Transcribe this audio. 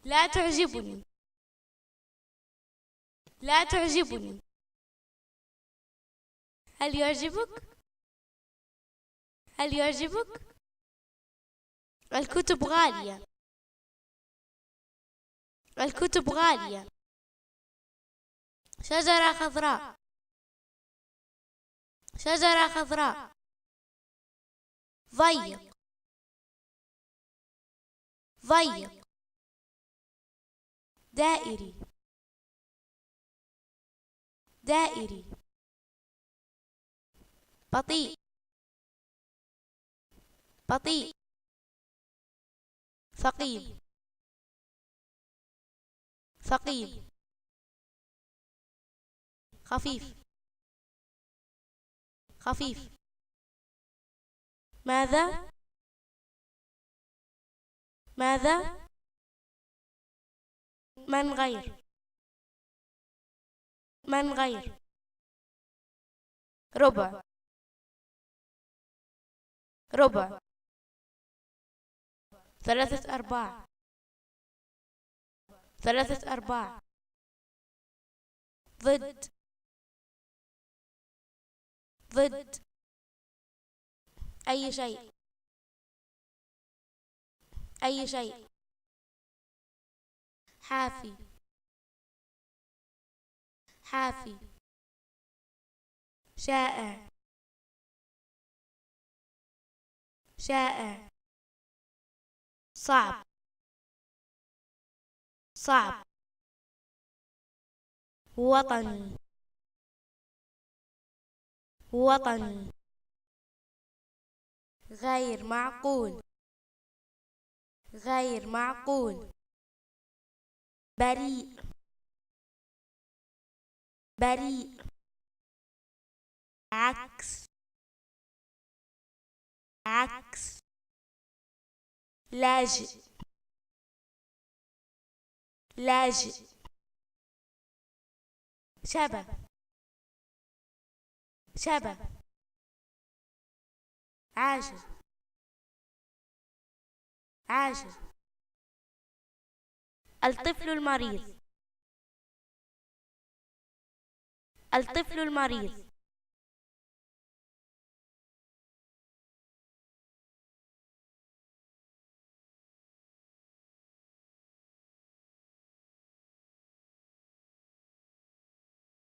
لا تعجبني. لا تعجبني. هل يعجبك؟ هل يعجبك؟ الكتب غالية. الكتب غالية. شجرة خضراء. شجرة خضراء. ضيق. ضيق. دائري. دائري. بطيء. بطيء. ثقيل. ثقيل. خفيف. خفيف. ماذا؟ ماذا؟ من غير؟ من غير؟ ربع. ربع. 3/4. 3/4. ضد. ضد. أي شيء. أي شيء. حافي. حافي. شائع. شائع. صعب. صعب. وطني. وطني. غير معقول. غير معقول. بريء. بريء. عكس. عكس. لاجئ. لاجئ. شبه. شبه. عاجل. عاجل. الطفل المريض. الطفل المريض.